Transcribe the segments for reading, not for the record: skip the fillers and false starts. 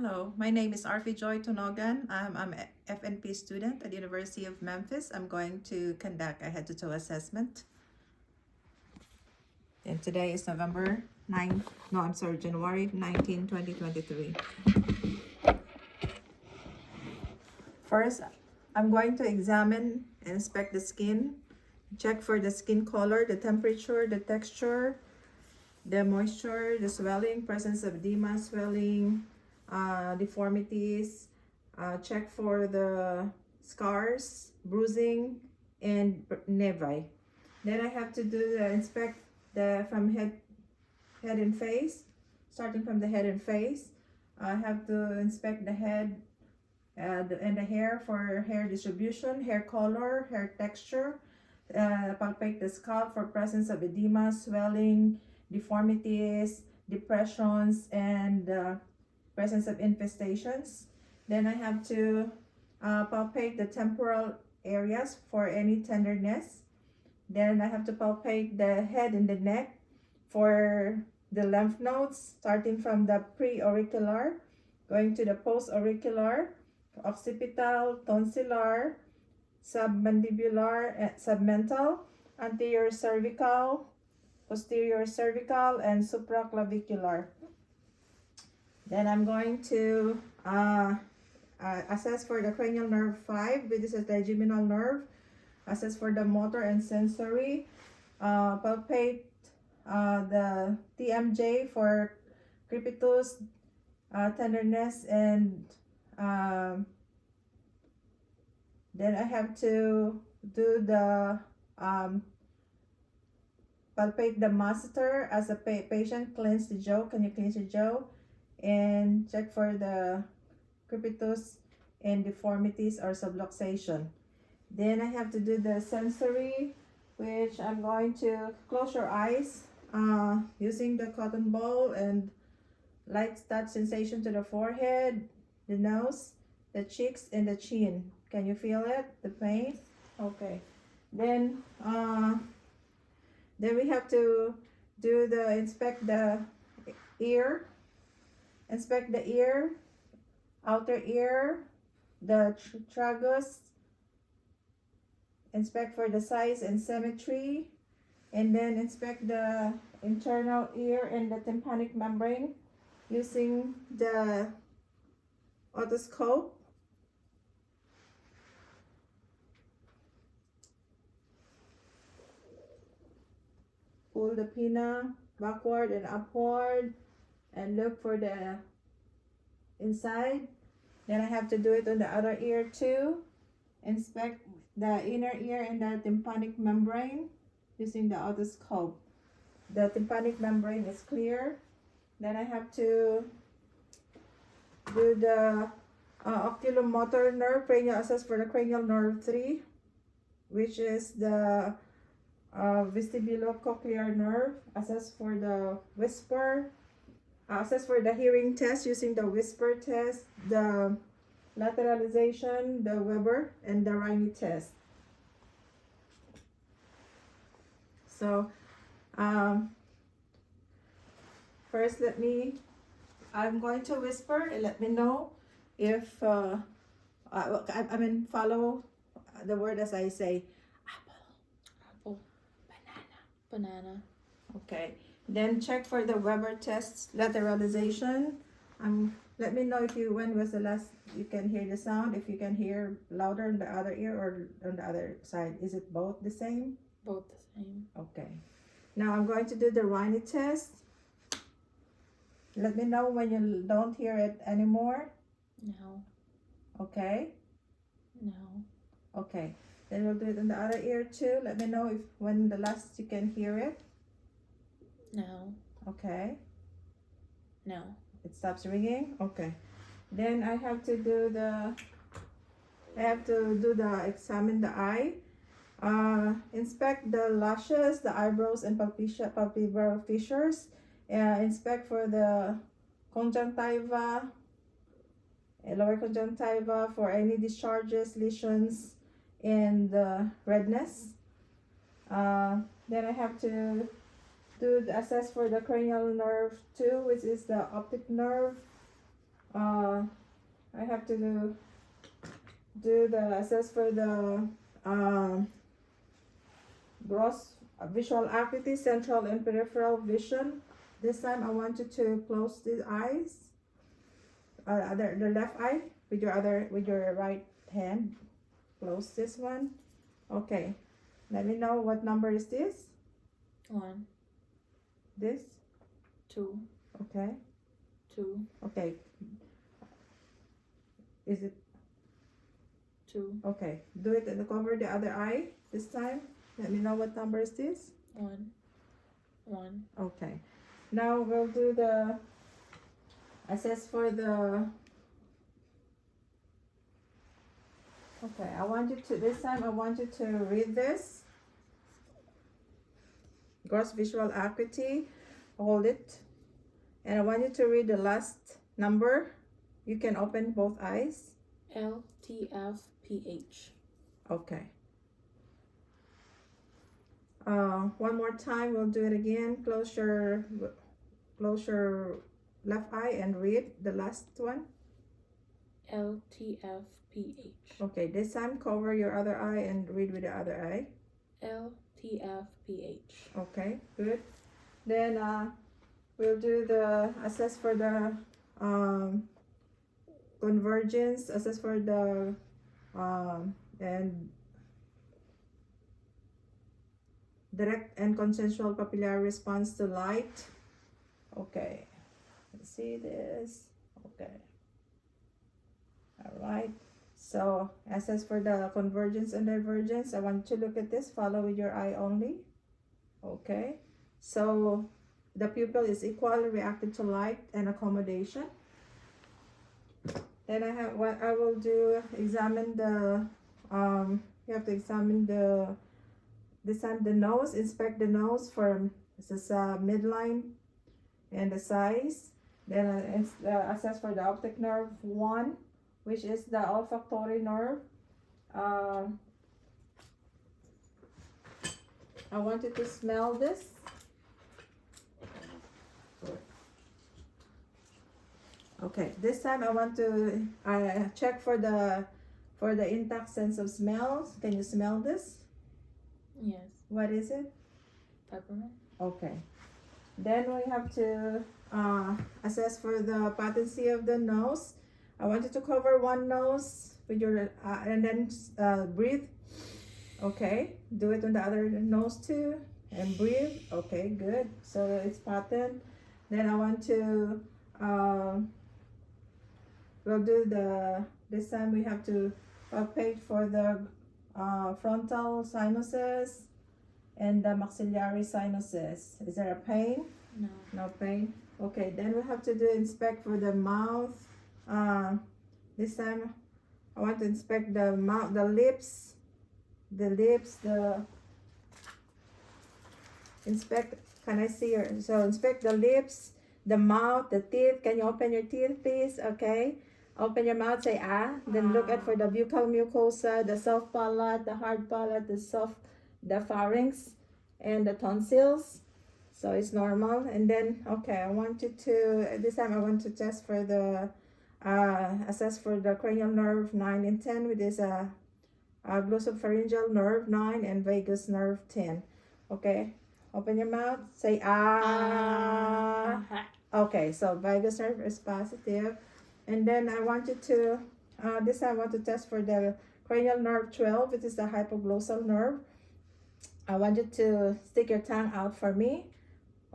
Hello, my name is Arfe Tonogan. I'm an FNP student at the University of Memphis. I'm going to conduct a head-to-toe assessment. And today is January 19, 2023. First, I'm going to examine and inspect the skin, check for the skin color, the temperature, the texture, the moisture, the swelling, presence of edema, swelling, deformities, check for the scars, bruising, and nevi. Then I have to do the inspect the from head and face, starting from the head and face. I have to inspect the head and the hair for hair distribution, hair color, hair texture. Palpate the scalp for presence of edema, swelling, deformities, depressions, and presence of infestations. Then I have to palpate the temporal areas for any tenderness. Then I have to palpate the head and the neck for the lymph nodes, starting from the pre-auricular, going to the post-auricular, occipital, tonsillar, submandibular, submental, anterior cervical, posterior cervical, and supraclavicular. Then I'm going to assess for the cranial nerve 5, which is the trigeminal nerve, assess for the motor and sensory, palpate the TMJ for crepitus, tenderness, and then I have to do the palpate the masseter as a patient cleans the jaw. Can you cleanse the jaw? And check for the crepitus and deformities or subluxation. Then I have to do the sensory, which I'm going to close your eyes using the cotton ball and light touch sensation to the forehead, the nose, the cheeks, and the chin. Can you feel it? The pain? Okay. Then we have to do the inspect the ear. Inspect the ear, outer ear, the tragus. Inspect for the size and symmetry, and then inspect the internal ear and the tympanic membrane using the otoscope. Pull the pinna backward and upward and look for the inside. Then I have to do it on the other ear too. Inspect the inner ear and the tympanic membrane using the otoscope. The tympanic membrane is clear. Then I have to do the oculomotor nerve, cranial assess for the cranial nerve 3, which is the vestibulocochlear nerve. Assess for the whisper. Assess for the hearing test using the whisper test, the lateralization, the Weber, and the Riney test. So first I'm going to whisper and let me know if follow the word as I say. Apple, banana. Okay. Then check for the Weber test lateralization. Let me know if when was the last you can hear the sound. If you can hear louder on the other ear or on the other side. Is it both the same? Both the same. Okay. Now I'm going to do the Riney test. Let me know when you don't hear it anymore. No. Okay. No. Okay. Then we'll do it on the other ear too. Let me know if when the last you can hear it. No. Okay. No. It stops ringing. Okay. Then I have to do the examine the eye. Inspect the lashes, the eyebrows, and palpebral fissures. Inspect for the conjunctiva, lower conjunctiva, for any discharges, lesions, and redness. Then I have to do the assess for the cranial nerve 2, which is the optic nerve. I have to do the assess for the gross visual acuity, central and peripheral vision. This time I want you to close the eyes, the left eye with your right hand. Close this one. Okay. Let me know what number is this. 1, This. 2, Okay. 2, Okay. Is it 2, okay? Do it and cover the other eye this time. Let me know what number is this. 1, 1. Okay. Now we'll do the assess for the. Okay, I want you to this time. I want you to read this. Gross visual acuity. Hold it, and I want you to read the last number. You can open both eyes. LTFPH. Okay. One more time. We'll do it again. Close your left eye and read the last one. LTFPH. Okay, this time cover your other eye and read with the other eye. LTFPH. Okay, good. Then we'll do the assess for the convergence, assess for the and direct and consensual papillary response to light. Okay, let's see this. Okay, all right. So assess for the convergence and divergence. I want you to look at this. Follow with your eye only. Okay, so the pupil is equally reactive to light and accommodation. Then I have what I will do. Examine the you have to examine the this time the nose. Inspect the nose for this is midline and the size. Then assess for the optic nerve 1, which is the olfactory nerve. I want you to smell this. Okay, this time I want to check for the intact sense of smells. Can you smell this? Yes. What is it? Peppermint. Okay. Then we have to assess for the patency of the nose. I want you to cover one nose with your and then breathe. Okay. Do it on the other nose too and breathe. Okay, good. So it's patent. Then I want to we'll do this time we have to palpate for the frontal sinuses and the maxillary sinuses. Is there a pain? No. No pain. Okay, then we have to do inspect for the mouth. This time I want to inspect the mouth, the lips, inspect. Can I see your? So inspect the lips, the mouth, the teeth. Can you open your teeth, please? Okay. Open your mouth, say ah. Then look at for the buccal mucosa, the soft palate, the hard palate, the pharynx, and the tonsils. So it's normal. And then, okay, I want you to, this time I want to test for the, assess for the cranial nerve 9 and 10, which is a glossopharyngeal nerve 9 and vagus nerve 10. Okay, open your mouth, say ah. Okay, so vagus nerve is positive. And then I want you to, this time I want to test for the cranial nerve 12, which is the hypoglossal nerve. I want you to stick your tongue out for me.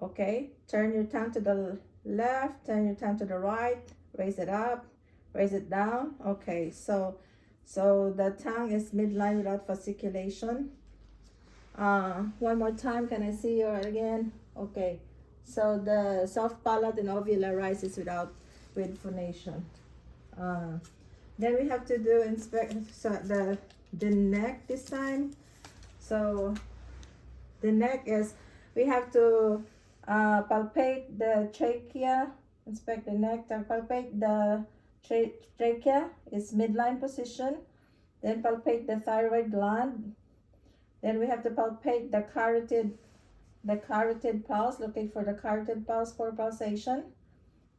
Okay, turn your tongue to the left, turn your tongue to the right, raise it up, raise it down. Okay, so the tongue is midline without fasciculation. One more time, can I see you again? Okay, so the soft palate and uvula rises with phonation. Then we have to do inspect the neck this time. So the neck is, we have to palpate the trachea, inspect the neck, to palpate the trachea is midline position, then palpate the thyroid gland, then we have to palpate the carotid pulse, looking for the carotid pulse for pulsation,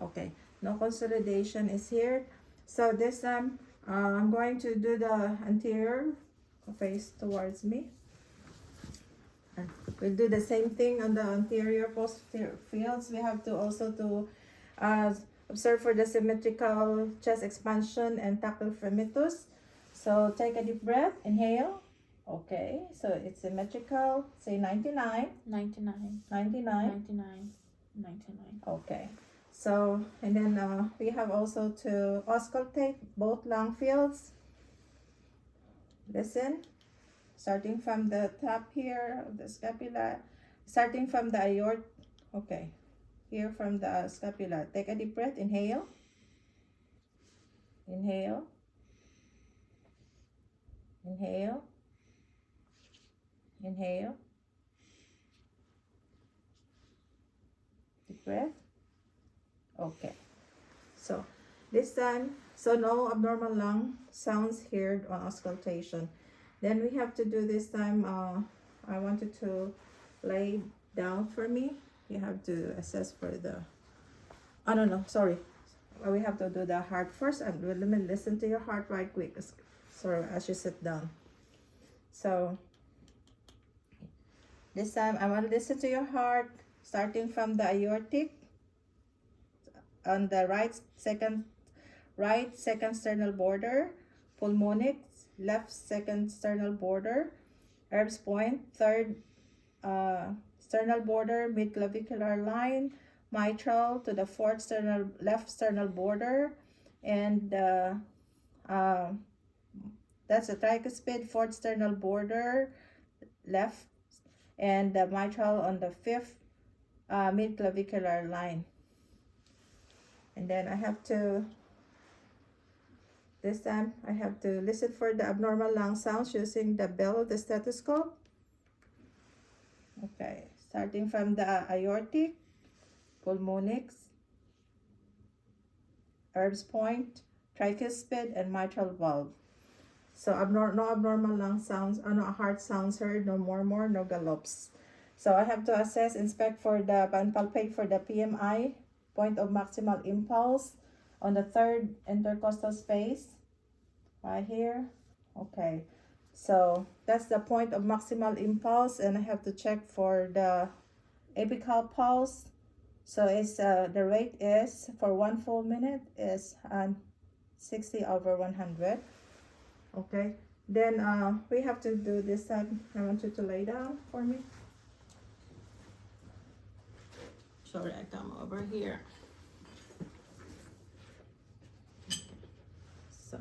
Okay, no consolidation is here. So this time, I'm going to do the anterior face towards me. And we'll do the same thing on the anterior posterior fields. We have to also to observe for the symmetrical chest expansion and tactile fremitus. So take a deep breath, inhale. Okay, so it's symmetrical. Say 99. 99, 99. 99, 99. Okay. So, and then we have also to auscultate both lung fields. Listen. Starting from the top here of the scapula, starting from the aorta, okay, here from the scapula. Take a deep breath, inhale, inhale, inhale, inhale, deep breath, okay. So, this time, so no abnormal lung sounds heard on auscultation. Then we have to do this time I want you to lay down for me. You have to assess for the, I don't know, sorry. We have to do the heart first. And let me listen to your heart right quick. Sorry, as you sit down. So this time I want to listen to your heart, starting from the aortic on the right second sternal border, pulmonic left second sternal border, Erb's point third sternal border, mid clavicular line, mitral to the fourth sternal left sternal border, and that's the tricuspid fourth sternal border left, and the mitral on the fifth mid clavicular line. And then I have to, this time I have to listen for the abnormal lung sounds using the bell of the stethoscope. Okay, starting from the aortic, pulmonic, Erb's point, tricuspid, and mitral valve. So no abnormal lung sounds, or no heart sounds heard, no murmur, no gallops. So I have to assess, inspect for the, and palpate for the PMI, point of maximal impulse, on the third intercostal space, right here. Okay, so that's the point of maximal impulse, and I have to check for the apical pulse. So it's the rate is for 1 full minute is 60/100. Okay, then we have to do this time. I want you to lay down for me. Sorry, I come over here. So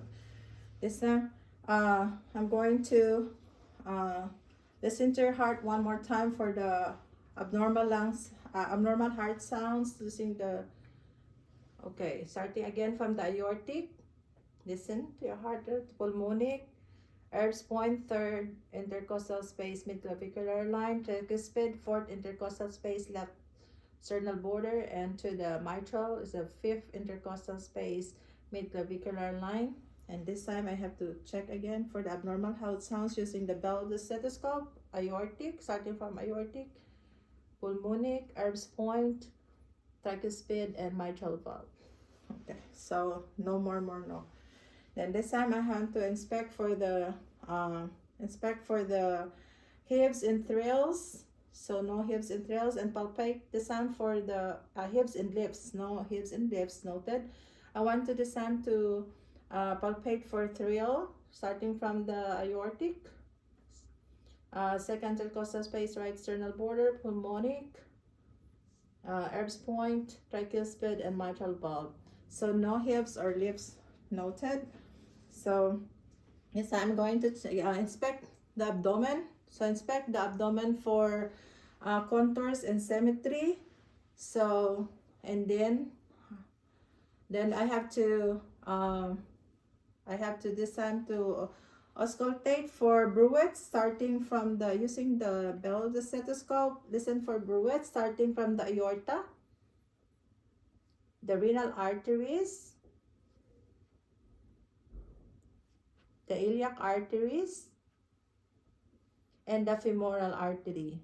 this time I'm going to listen to your heart one more time for the abnormal lungs, abnormal heart sounds using the, okay, starting again from the aortic. Listen to your heart, pulmonic, Erb's point, third intercostal space, mid-clavicular line, tricuspid, fourth intercostal space, left sternal border, and to the mitral is the fifth intercostal space, mid-clavicular line. And this time I have to check again for the abnormal heart sounds using the bell of the stethoscope, aortic, starting from aortic, pulmonic, Erb's point, tricuspid, and mitral valve. Okay, so no murmur, no. Then this time I have to inspect for the hips and thrills. So no hips and thrills, and palpate this time for the hips and lips. No hips and lips noted. I want to this time to palpate for thrill, starting from the aortic, second intercostal space, right sternal border, pulmonic, Erb's point, tricuspid, and mitral valve. So no hips or lips noted. So yes, I'm going to inspect the abdomen. So inspect the abdomen for contours and symmetry. So, and then I have to this time to auscultate for bruits, starting from the, using the bell of the stethoscope. Listen for bruits starting from the aorta, the renal arteries, the iliac arteries, and the femoral artery.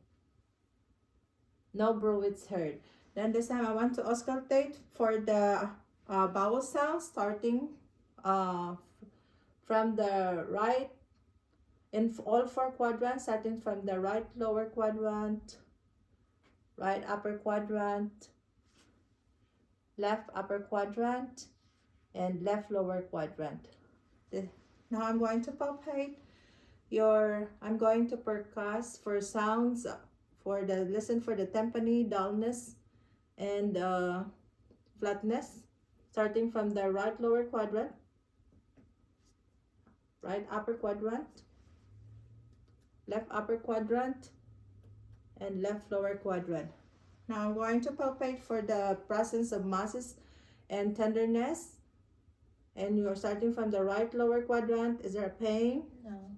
No bruits heard. Then this time I want to auscultate for the bowel sounds, starting from the right, in all four quadrants, starting from the right lower quadrant, right upper quadrant, left upper quadrant, and left lower quadrant. Now I'm going to palpate I'm going to percuss for sounds, for the, listen for the tympani, dullness, and flatness, starting from the right lower quadrant, right upper quadrant, left upper quadrant, and left lower quadrant. Now I'm going to palpate for the presence of masses and tenderness. And you're starting from the right lower quadrant. Is there a pain? No.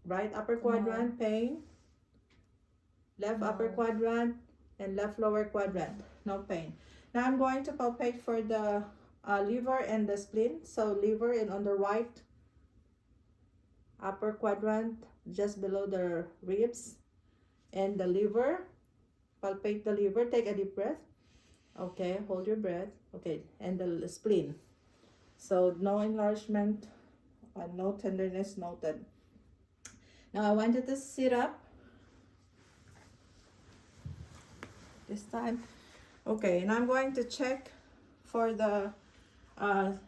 Right upper quadrant, No. pain. Left No. upper quadrant and left lower quadrant, no pain. Now I'm going to palpate for the liver and the spleen. So liver, and on the right upper quadrant, just below the ribs and the liver. Palpate the liver. Take a deep breath. Okay, hold your breath. Okay, and the spleen. So no enlargement, no tenderness noted. Now I want you to sit up this time. Okay, and I'm going to check for the I'm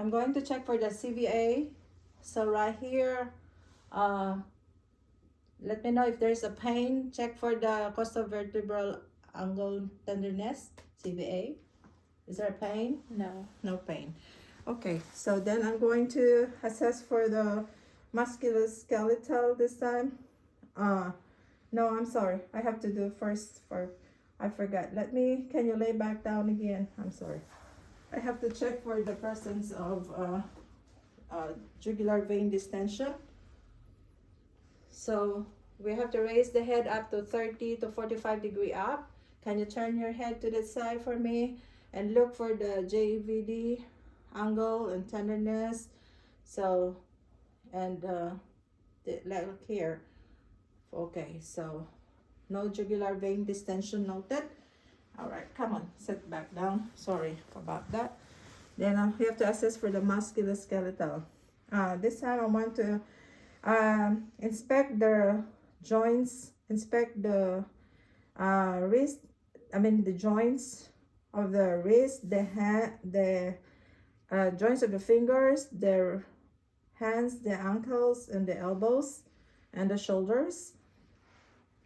going to check for the CVA. So right here, let me know if there's a pain. Check for the costovertebral angle tenderness, CVA. Is there pain? No. No pain. Okay, so then I'm going to assess for the musculoskeletal this time. No, I'm sorry. I have to do first for, I forgot. Can you lay back down again? I'm sorry. I have to check for the presence of jugular vein distension. So we have to raise the head up to 30 to 45 degree up. Can you turn your head to the side for me and look for the JVD angle and tenderness? So, and look here. Okay, so no jugular vein distension noted. All right, come on, sit back down. Sorry about that. Then we have to assess for the musculoskeletal. This time I want to inspect the joints, inspect the wrist, the joints of the wrist, the hand, the joints of the fingers, the hands, the ankles, and the elbows, and the shoulders.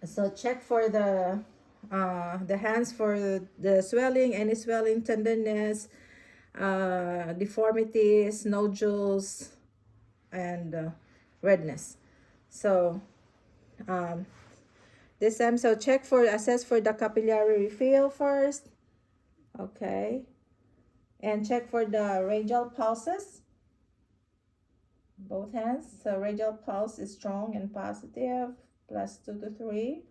So check for the hands for the swelling, any swelling, tenderness, deformities, nodules, and redness. So this time, so assess for the capillary refill first. Okay, and check for the radial pulses, both hands. So radial pulse is strong and positive, +2 to 3.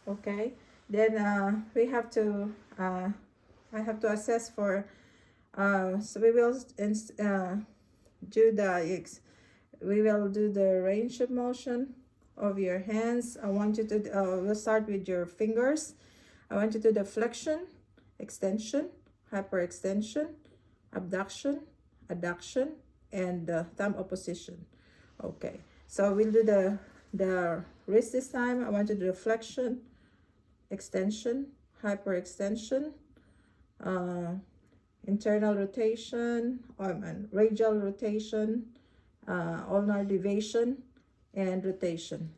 Okay, then we have to I have to assess for so we will do the range of motion of your hands. I want you to we'll start with your fingers. I want you to do the flexion, extension, hyperextension, abduction, adduction, and thumb opposition. Okay, so we'll do the wrist this time. I want you to do the flexion, extension, hyperextension, internal rotation, radial rotation, ulnar deviation, and rotation.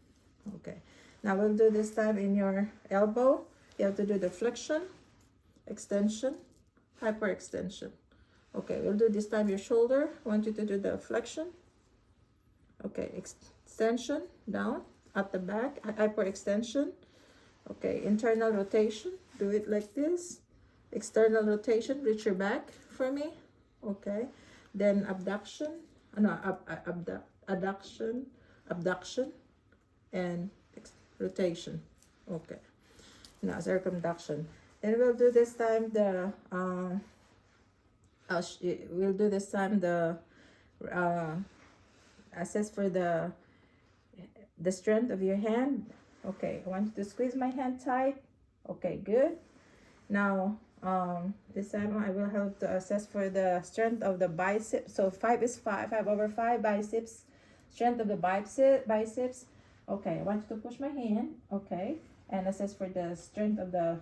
Okay, now we'll do this time in your elbow. You have to do the flexion, extension, hyperextension. Okay, we'll do this time your shoulder. I want you to do the flexion. Okay, extension down at the back, hyperextension. Okay, internal rotation. Do it like this. External rotation, reach your back for me. Okay, then abduction, abduction, and rotation. Okay, now circumduction. Then we'll do this time the assess for the strength of your hand. Okay, I want you to squeeze my hand tight. Okay, good. Now this time I will have to assess for the strength of the bicep. So 5 is 5 over 5 biceps, strength of the biceps. Okay, I want you to push my hand. Okay, and assess for the strength of the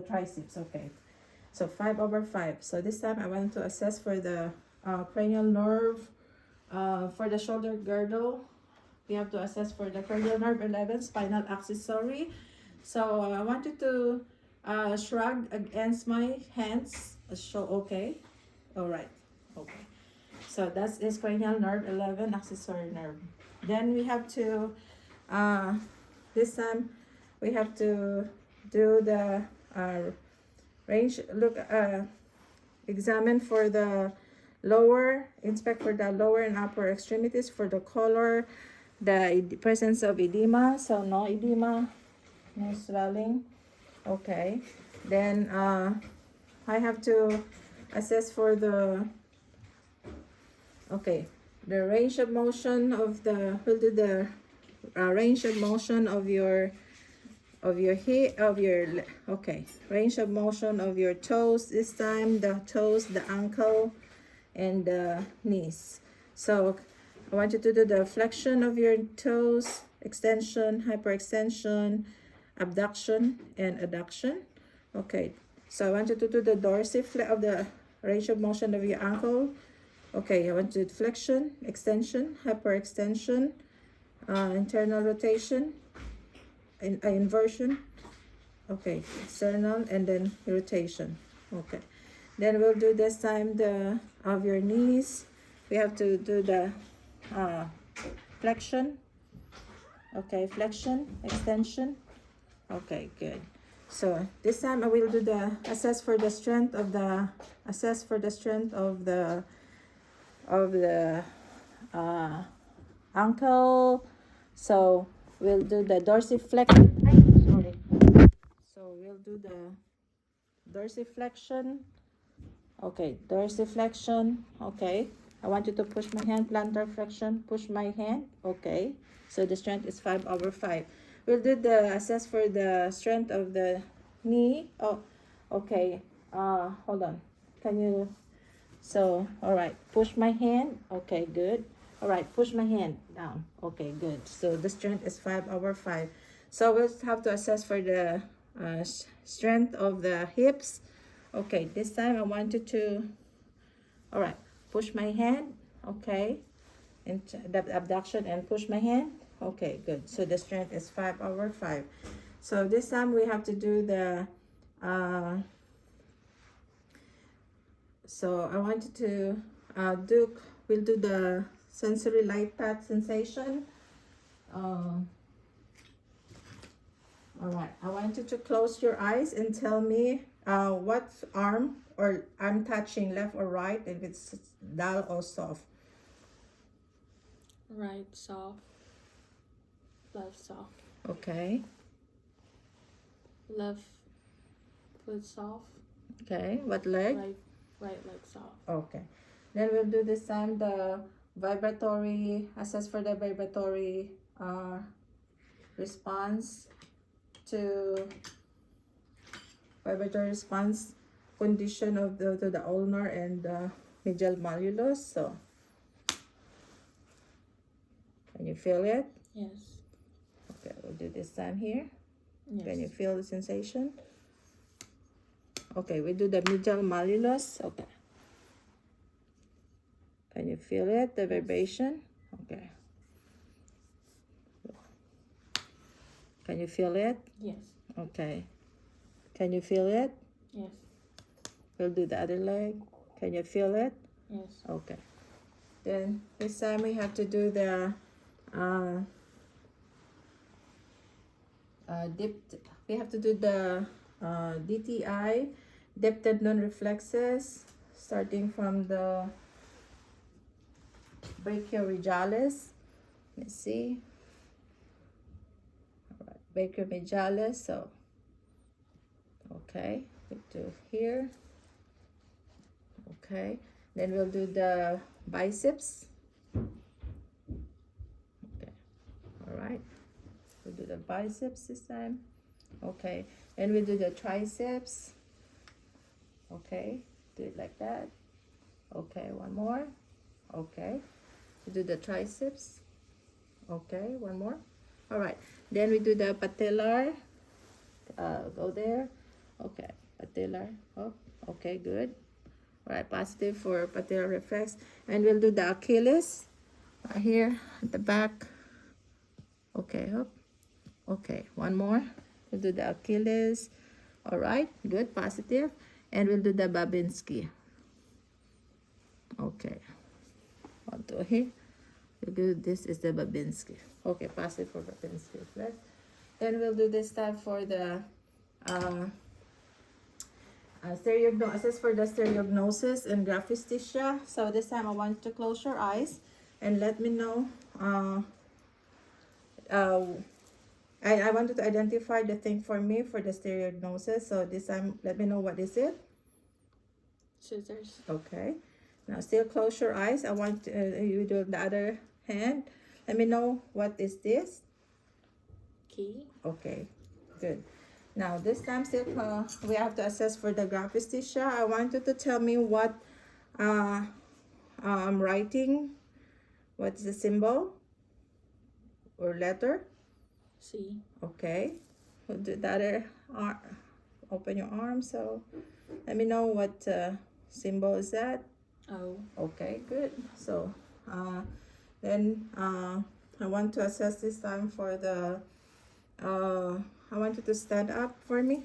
triceps. Okay, so 5 over 5. So this time I want to assess for the cranial nerve, for the shoulder girdle. We have to assess for the cranial nerve 11, spinal accessory. So I want you to shrug against my hands. Okay, all right. Okay, so that is cranial nerve 11, accessory nerve. Then we have to this time we have to do the range. Examine for the lower, inspect for the lower and upper extremities for the color, the presence of edema. So no edema, no swelling. Okay, then I have to assess for the the range of motion of the, we'll do the range of motion of your hip, okay, range of motion of your toes this time, the toes, the ankle, and the knees. So I want you to do the flexion of your toes, extension, hyperextension, abduction, and adduction. Okay, so I want you to do the dorsiflex of the range of motion of your ankle. Okay, I want to do flexion, extension, hyperextension, internal rotation, inversion. Okay, external, and then rotation. Okay, then we'll do this time the of your knees. We have to do the flexion. Okay, flexion, extension. Okay, good. So this time I will do the assess for the strength of the ankle. So we'll do the dorsiflexion. Sorry. So we'll do the dorsiflexion. Okay, dorsiflexion. Okay. I want you to push my hand, plantar flexion, push my hand. Okay. So the strength is 5/5. We'll do the assess for the strength of the knee. Oh, okay. Hold on. Can you, so, all right. Push my hand. Okay, good. All right, push my hand down. Okay, good. So the strength is 5/5. So we'll have to assess for the strength of the hips. Okay, this time I want you to, all right, push my hand. Okay, into the abduction and push my hand. Okay, good. So the strength is 5/5. So this time we have to do the so I want you to we'll do the sensory light touch sensation. All right, I want you to close your eyes and tell me what arm or I'm touching, left or right, if it's dull or soft. Right soft. Left soft. Okay. Left foot soft. Okay. What leg? Right leg soft. Okay. Then we'll do this time the vibratory, assess for the vibratory response to condition of the ulnar and the medial malleolus. So can you feel it? Yes. Okay, we'll do this time here. Yes. Can you feel the sensation? Okay, we do the medial malleolus. Okay. Can you feel it, the vibration? Okay. Can you feel it? Yes. Okay. Can you feel it? Yes. We'll do the other leg. Can you feel it? Yes. Okay. Then this time we have to do the we have to do the DTI, depth tendon reflexes, starting from the brachioradialis. Let's see. All right, brachioradialis. So, okay, we do here. Okay, then we'll do the biceps. Okay, all right. We'll do the biceps this time. Okay, and we'll do the triceps. Okay, do it like that. Okay, one more. Okay, we do the triceps. Okay, one more. All right, then we do the patellar. Go there. Okay, patellar. Oh, okay, good. All right, positive for patellar reflex. And we'll do the Achilles right here at the back. Okay, up. Okay, one more. We'll do the Achilles. All right, good, positive. And we'll do the Babinski. Okay, 1, 2 here. We'll do this is the Babinski. Okay, positive for Babinski. Then we'll do this time for the assess for the stereognosis and graphesthesia. So this time I want you to close your eyes and let me know. I want you to identify the thing for me for the stereognosis. So this time, let me know what is it. Scissors. Okay. Now still close your eyes. I want you do the other hand. Let me know what is this. Key. Okay, good. Now this time still we have to assess for the graphisthesia. I want you to tell me what I'm writing. What's the symbol or letter? C. Okay. We'll do the other arm. Open your arm. So let me know what symbol is that. O. Okay, good. So then I want to assess this time for the I want you to stand up for me.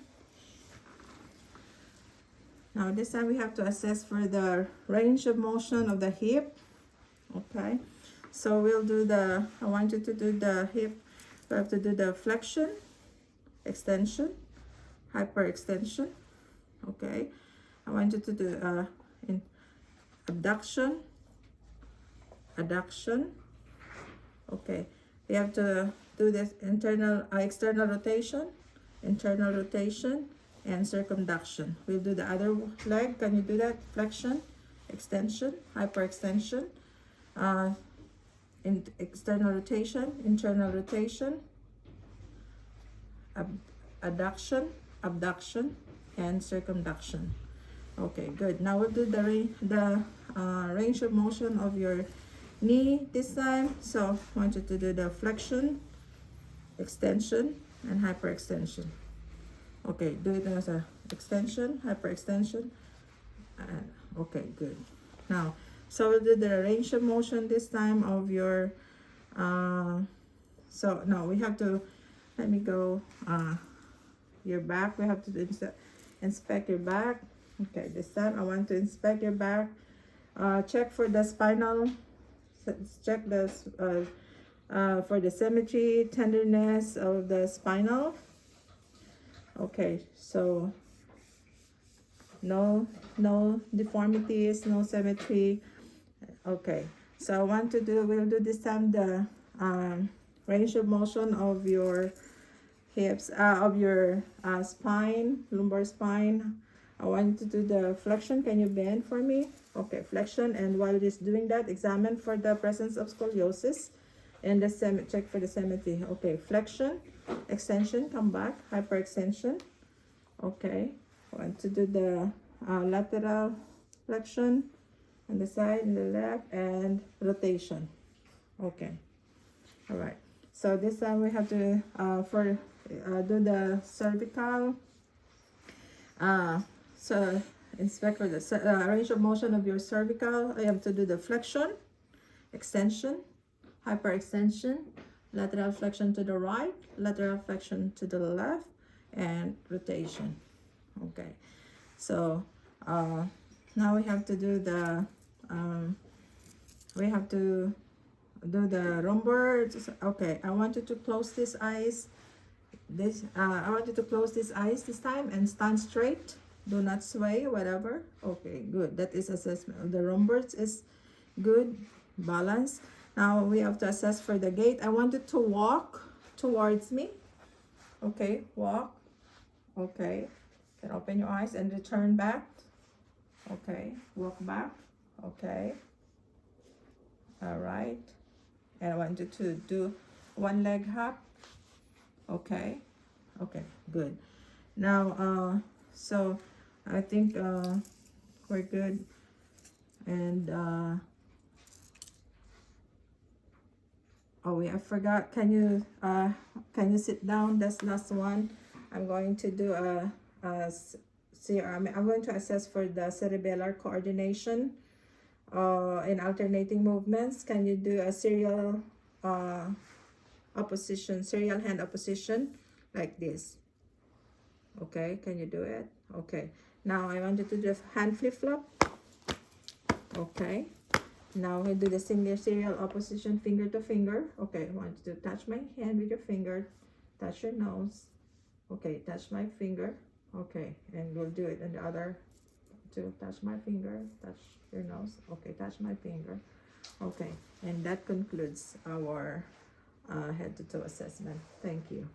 Now this time we have to assess for the range of motion of the hip. Okay, so we'll do the, I want you to do the hip. We have to do the flexion, extension, hyperextension. Okay, I want you to do in abduction, adduction. Okay, we have to do this internal, external rotation, internal rotation, and circumduction. We'll do the other leg. Can you do that? Flexion, extension, hyperextension, in external rotation, internal rotation, adduction, abduction, and circumduction. Okay, good. Now we'll do the range of motion of your knee this time. So I want you to do the flexion, extension, and hyperextension. Okay, do it as a extension, hyperextension, and okay, good. Now, so we'll do the range of motion this time of your, so now we have to, let me go, your back, we have to inspect your back. Okay, this time I want to inspect your back, check for the spinal, check the, for the symmetry, tenderness of the spinal. Okay, so no deformities, no symmetry. Okay, so I want to do, we'll do this time the range of motion of your hips, of your spine, lumbar spine. I want you to do the flexion. Can you bend for me? Okay, flexion. And while it is doing that, examine for the presence of scoliosis and the check for the symmetry. Okay, flexion, extension, come back, hyperextension. Okay, I want to do the lateral flexion on the side, and the left, and rotation. Okay, all right. So this time we have to do the cervical. So inspect for the range of motion of your cervical. I have to do the flexion, extension, hyperextension, lateral flexion to the right, lateral flexion to the left, and rotation. Okay, so now we have to do the lumbar. Okay, I want you to close these eyes. I want you to close these eyes this time and stand straight. Do not sway, whatever. Okay, good. That is assessment of the lumbars is good, balance. Now we have to assess for the gait. I want you to walk towards me. Okay, walk. Okay, can open your eyes and return back. Okay, walk back. Okay, all right. And I want you to do one leg hop. Okay, okay, good. Now so I think we're good. And oh yeah, I forgot. Can you sit down? That's last one. I'm going to do I'm going to assess for the cerebellar coordination in alternating movements. Can you do a serial opposition, serial hand opposition like this? Okay, can you do it? Okay, now I want you to do hand flip flop. Okay, now we do the single serial opposition, finger to finger. Okay, I want you to touch my hand with your finger, touch your nose. Okay, touch my finger. Okay, and we'll do it in the other to touch my finger, touch your nose. Okay, touch my finger. Okay, and that concludes our head to toe assessment. Thank you.